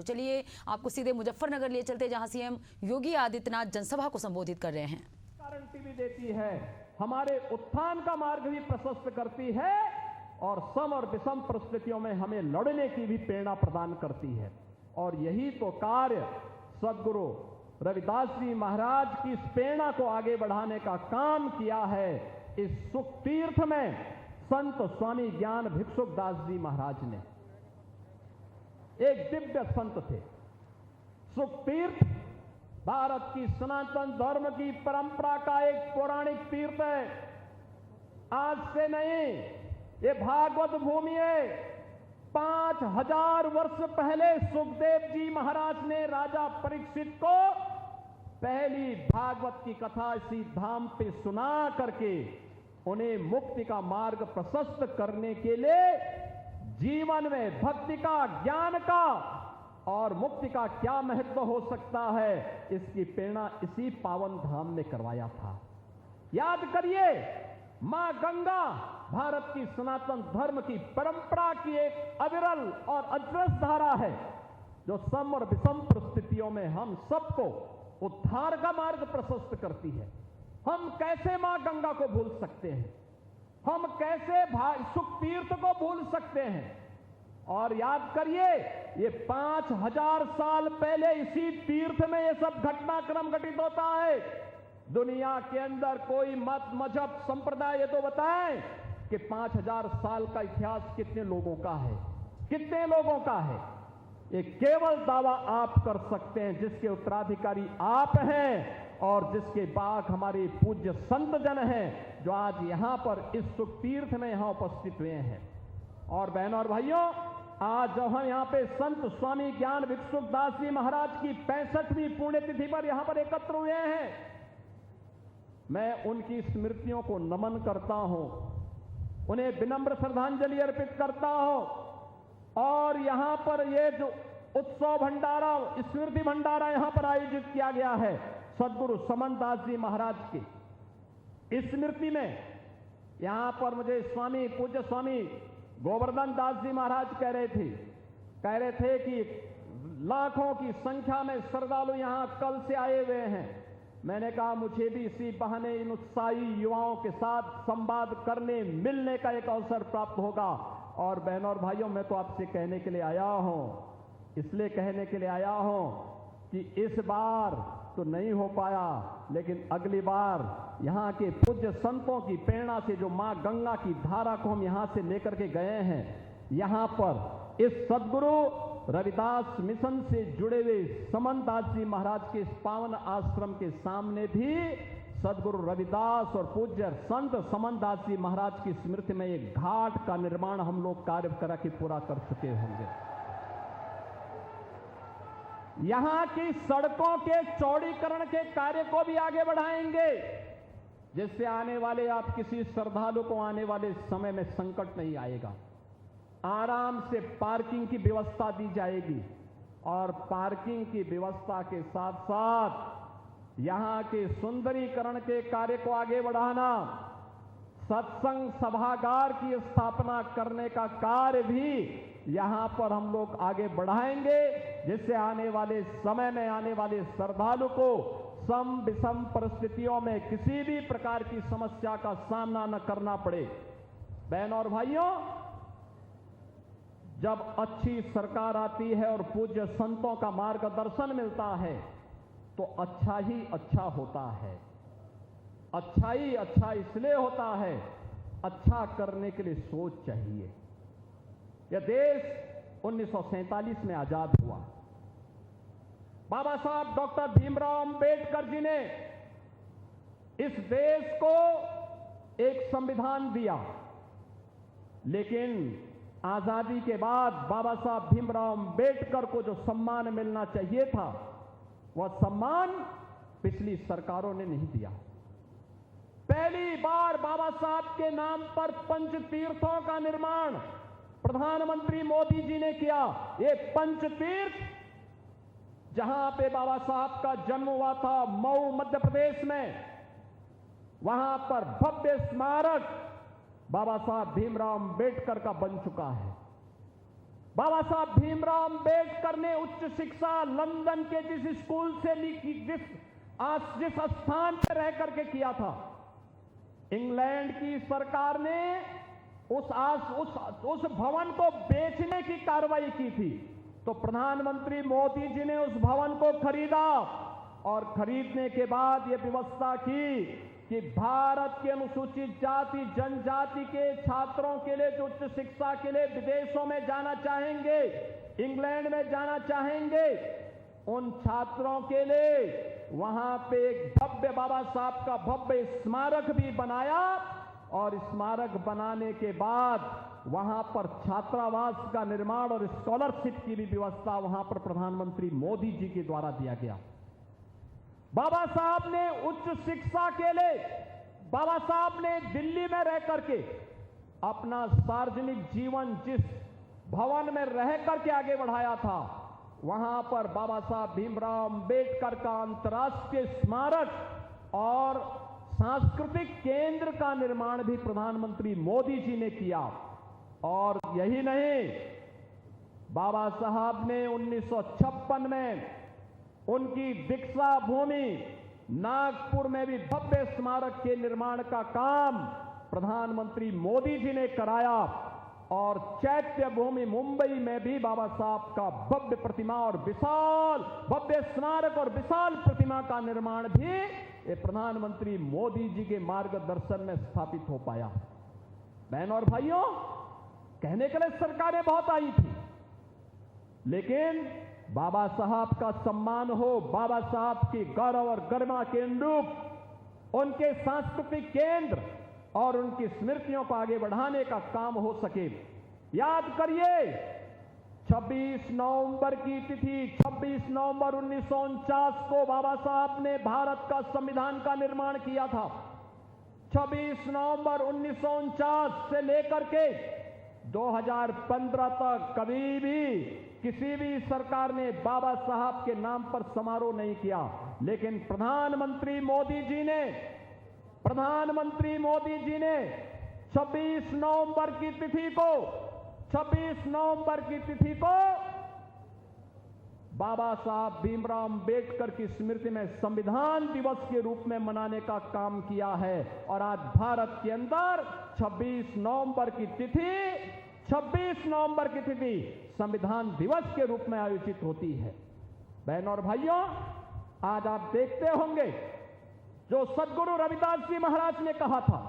तो चलिए आपको सीधे मुजफ्फरनगर लिए चलते, जहां सीएम योगी आदित्यनाथ जनसभा को संबोधित कर रहे हैं। गारंटी भी देती है, हमारे उत्थान का मार्ग भी प्रशस्त करती है और सम और विषम परिस्थितियों में हमें लड़ने की भी प्रेरणा प्रदान करती है। और यही तो कार्य सदगुरु रविदास जी महाराज की इस प्रेरणा को आगे बढ़ाने का काम किया है। इस सुख तीर्थ में संत स्वामी ज्ञान भिक्षुक दास जी महाराज ने, एक दिव्य संत थे। सुख तीर्थ भारत की सनातन धर्म की परंपरा का एक पौराणिक तीर्थ है। आज से नहीं, ये भागवत भूमि है। 5000 वर्ष पहले सुखदेव जी महाराज ने राजा परीक्षित को पहली भागवत की कथा इसी धाम पे सुना करके उन्हें मुक्ति का मार्ग प्रशस्त करने के लिए जीवन में भक्ति का, ज्ञान का और मुक्ति का क्या महत्व हो सकता है, इसकी प्रेरणा इसी पावन धाम में करवाया था। याद करिए, मां गंगा भारत की सनातन धर्म की परंपरा की एक अविरल और अजरस धारा है, जो सम और विषम परिस्थितियों में हम सबको उद्धार का मार्ग प्रशस्त करती है। हम कैसे मां गंगा को भूल सकते हैं? हम कैसे सुख तीर्थ को भूल सकते हैं? और याद करिए, ये 5000 साल पहले इसी तीर्थ में ये सब घटनाक्रम घटित होता है। दुनिया के अंदर कोई मत, मजहब, संप्रदाय ये तो बताएं कि 5000 साल का इतिहास कितने लोगों का है, कितने लोगों का है। ये केवल दावा आप कर सकते हैं जिसके उत्तराधिकारी आप हैं और जिसके बाग हमारे पूज्य संत जन हैं, जो आज यहां पर इस सुख तीर्थ में यहां उपस्थित हुए हैं। और बहनों और भाइयों, आज जब हम यहां पे संत स्वामी ज्ञान भिक्षुक दास जी महाराज की 65वीं पुण्यतिथि पर यहां पर एकत्र हुए हैं, मैं उनकी स्मृतियों को नमन करता हूं, उन्हें विनम्र श्रद्धांजलि अर्पित करता हूं। और यहां पर ये जो उत्सव भंडारा, स्मृति भंडारा यहां पर आयोजित किया गया है सदगुरु समन दास जी महाराज की स्मृति में, यहां पर मुझे स्वामी पूज्य स्वामी गोवर्धन दास जी महाराज कह रहे थे कि लाखों की संख्या में श्रद्धालु यहां कल से आए हुए हैं। मैंने कहा मुझे भी इसी बहाने इन उत्साही युवाओं के साथ संवाद करने, मिलने का एक अवसर प्राप्त होगा। और बहनों और भाइयों, मैं तो आपसे कहने के लिए आया हूं, इसलिए कहने के लिए आया हूं कि इस बार तो नहीं हो पाया, लेकिन अगली बार यहां के पूज्य संतों की प्रेरणा से जो मां गंगा की धारा को हम यहां से लेकर के गए हैं, यहां पर इस सदगुरु रविदास मिशन से जुड़े हुए समन दास जी महाराज के इस पावन आश्रम के सामने भी सदगुरु रविदास और पूज्य संत समन दास जी महाराज की स्मृति में एक घाट का निर्माण हम लोग कार्य करा के पूरा कर चुके होंगे। यहां की सड़कों के चौड़ीकरण के कार्य को भी आगे बढ़ाएंगे, जिससे आने वाले आप किसी श्रद्धालु को आने वाले समय में संकट नहीं आएगा। आराम से पार्किंग की व्यवस्था दी जाएगी और पार्किंग की व्यवस्था के साथ साथ यहां के सुंदरीकरण के कार्य को आगे बढ़ाना, सत्संग सभागार की स्थापना करने का कार्य भी यहां पर हम लोग आगे बढ़ाएंगे, जिससे आने वाले समय में आने वाले श्रद्धालु को सम विषम परिस्थितियों में किसी भी प्रकार की समस्या का सामना न करना पड़े। बहनों और भाइयों, जब अच्छी सरकार आती है और पूज्य संतों का मार्गदर्शन मिलता है तो अच्छा ही अच्छा होता है। अच्छा ही अच्छा इसलिए होता है, अच्छा करने के लिए सोच चाहिए। यह देश 1947 में आजाद हुआ। बाबा साहब डॉक्टर भीमराव अंबेडकर जी ने इस देश को एक संविधान दिया, लेकिन आजादी के बाद बाबा साहब भीमराव अंबेडकर को जो सम्मान मिलना चाहिए था, वह सम्मान पिछली सरकारों ने नहीं दिया। पहली बार बाबा साहब के नाम पर पंच तीर्थों का निर्माण प्रधानमंत्री मोदी जी ने किया। ये पंच तीर्थ, जहां पे बाबा साहब का जन्म हुआ था मऊ मध्य प्रदेश में, वहां पर भव्य स्मारक बाबा साहब भीमराव अंबेडकर का बन चुका है। बाबा साहब भीमराव अंबेडकर ने उच्च शिक्षा लंदन के जिस स्कूल से जिस स्थान पर रह करके किया था, इंग्लैंड की सरकार ने उस भवन को बेचने की कार्रवाई की थी। तो प्रधानमंत्री मोदी जी ने उस भवन को खरीदा और खरीदने के बाद यह व्यवस्था की कि भारत के अनुसूचित जाति जनजाति के छात्रों के लिए जो उच्च शिक्षा के लिए विदेशों में जाना चाहेंगे, इंग्लैंड में जाना चाहेंगे, उन छात्रों के लिए वहां पे एक भव्य बाबा साहब का भव्य स्मारक भी बनाया और स्मारक बनाने के बाद वहां पर छात्रावास का निर्माण और स्कॉलरशिप की भी व्यवस्था वहां पर प्रधानमंत्री मोदी जी के द्वारा दिया गया। बाबा साहब ने उच्च शिक्षा के लिए, बाबा साहब ने दिल्ली में रह करके अपना सार्वजनिक जीवन जिस भवन में रह करके आगे बढ़ाया था, वहां पर बाबा साहब भीमराव अंबेडकर का अंतर्राष्ट्रीय स्मारक और सांस्कृतिक केंद्र का निर्माण भी प्रधानमंत्री मोदी जी ने किया। और यही नहीं, बाबा साहब ने 1956 में उनकी दीक्षा भूमि नागपुर में भी भव्य स्मारक के निर्माण का काम प्रधानमंत्री मोदी जी ने कराया और चैत्य भूमि मुंबई में भी बाबा साहब का भव्य प्रतिमा और विशाल भव्य स्मारक और विशाल प्रतिमा का निर्माण भी ये प्रधानमंत्री मोदी जी के मार्गदर्शन में स्थापित हो पाया। बहनों और भाइयों, कहने के लिए सरकारें बहुत आई थी, लेकिन बाबा साहब का सम्मान हो, बाबा साहब की गौरव और गरिमा के अनुरूप उनके सांस्कृतिक केंद्र और उनकी स्मृतियों को आगे बढ़ाने का काम हो सके। याद करिए, 26 नवंबर की तिथि 26 नवंबर 1949 को बाबा साहब ने भारत का संविधान का निर्माण किया था। 26 नवंबर 1949 से लेकर के 2015 तक कभी भी किसी भी सरकार ने बाबा साहब के नाम पर समारोह नहीं किया, लेकिन प्रधानमंत्री मोदी जी ने 26 नवंबर की तिथि को बाबा साहब भीमराव अंबेडकर की स्मृति में संविधान दिवस के रूप में मनाने का काम किया है। और आज भारत के अंदर 26 नवंबर की तिथि संविधान दिवस के रूप में आयोजित होती है। बहनों और भाइयों, आज आप देखते होंगे जो सद्गुरु रविदास जी महाराज ने कहा था,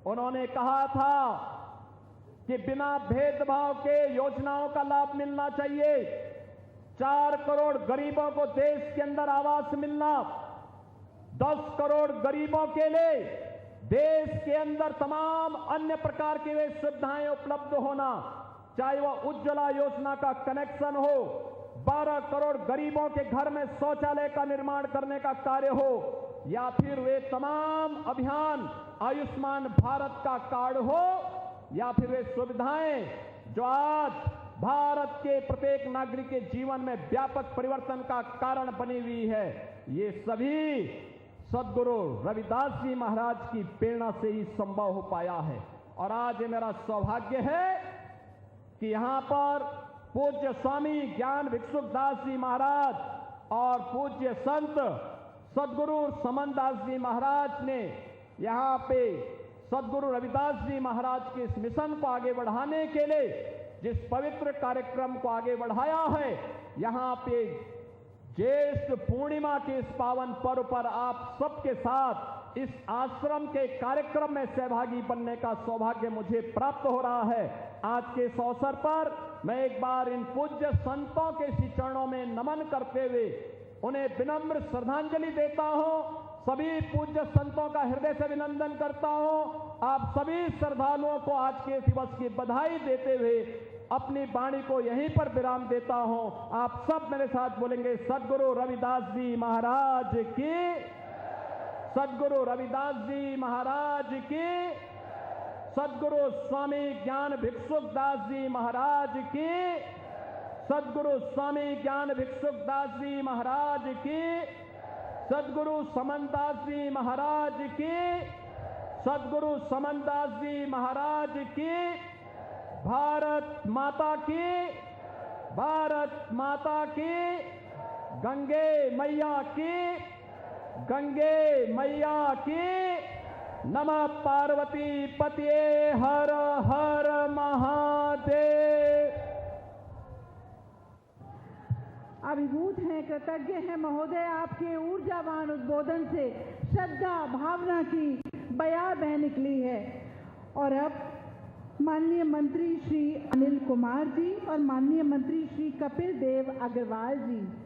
उन्होंने कहा था कि बिना भेदभाव के योजनाओं का लाभ मिलना चाहिए। 4 करोड़ गरीबों को देश के अंदर आवास मिलना, 10 करोड़ गरीबों के लिए देश के अंदर तमाम अन्य प्रकार की वे सुविधाएं उपलब्ध होना, चाहे वह उज्ज्वला योजना का कनेक्शन हो, 12 करोड़ गरीबों के घर में शौचालय का निर्माण करने का कार्य हो, या फिर वे तमाम अभियान आयुष्मान भारत का कार्ड हो, या फिर वे सुविधाएं जो आज भारत के प्रत्येक नागरिक के जीवन में व्यापक परिवर्तन का कारण बनी हुई है, ये सभी सद्गुरु रविदास जी महाराज की प्रेरणा से ही संभव हो पाया है। और आज ये मेरा सौभाग्य है कि यहां पर पूज्य स्वामी ज्ञान भिक्षुकदास जी महाराज और पूज्य संत सद्गुरु समनदास जी महाराज ने यहां पे सद्गुरु रविदास जी महाराज के इस मिशन को आगे बढ़ाने के लिए जिस पवित्र कार्यक्रम को आगे बढ़ाया है, यहां पे ज्येष्ठ पूर्णिमा के इस पावन पर्व पर आप सबके साथ इस आश्रम के कार्यक्रम में सहभागी बनने का सौभाग्य मुझे प्राप्त हो रहा है। आज के इस अवसर पर मैं एक बार इन पूज्य संतों के श्री चरणों में नमन करते हुए उन्हें विनम्र श्रद्धांजलि देता हूं। सभी पूज्य संतों का हृदय से अभिनंदन करता हूं। आप सभी श्रद्धालुओं को आज के दिवस की बधाई देते हुए अपनी वाणी को यहीं पर विराम देता हूं। आप सब मेरे साथ बोलेंगे, सद्गुरु रविदास जी महाराज की, सद्गुरु रविदास जी महाराज की, सद्गुरु स्वामी ज्ञान भिक्षुकदास जी महाराज की, सद्गुरु स्वामी ज्ञान भिक्षुकदास जी महाराज की, सद्गुरु समनदास जी महाराज की, सद्गुरु समनदास जी महाराज की। भारत माता की, भारत माता की, गंगे मैया की, गंगे मैया की। नमः पार्वती पतये हर हर महादेव। अभिभूत हैं, कृतज्ञ हैं महोदय। आपके ऊर्जावान उद्बोधन से श्रद्धा भावना की बयार बह निकली है। और अब माननीय मंत्री श्री अनिल कुमार जी और माननीय मंत्री श्री कपिल देव अग्रवाल जी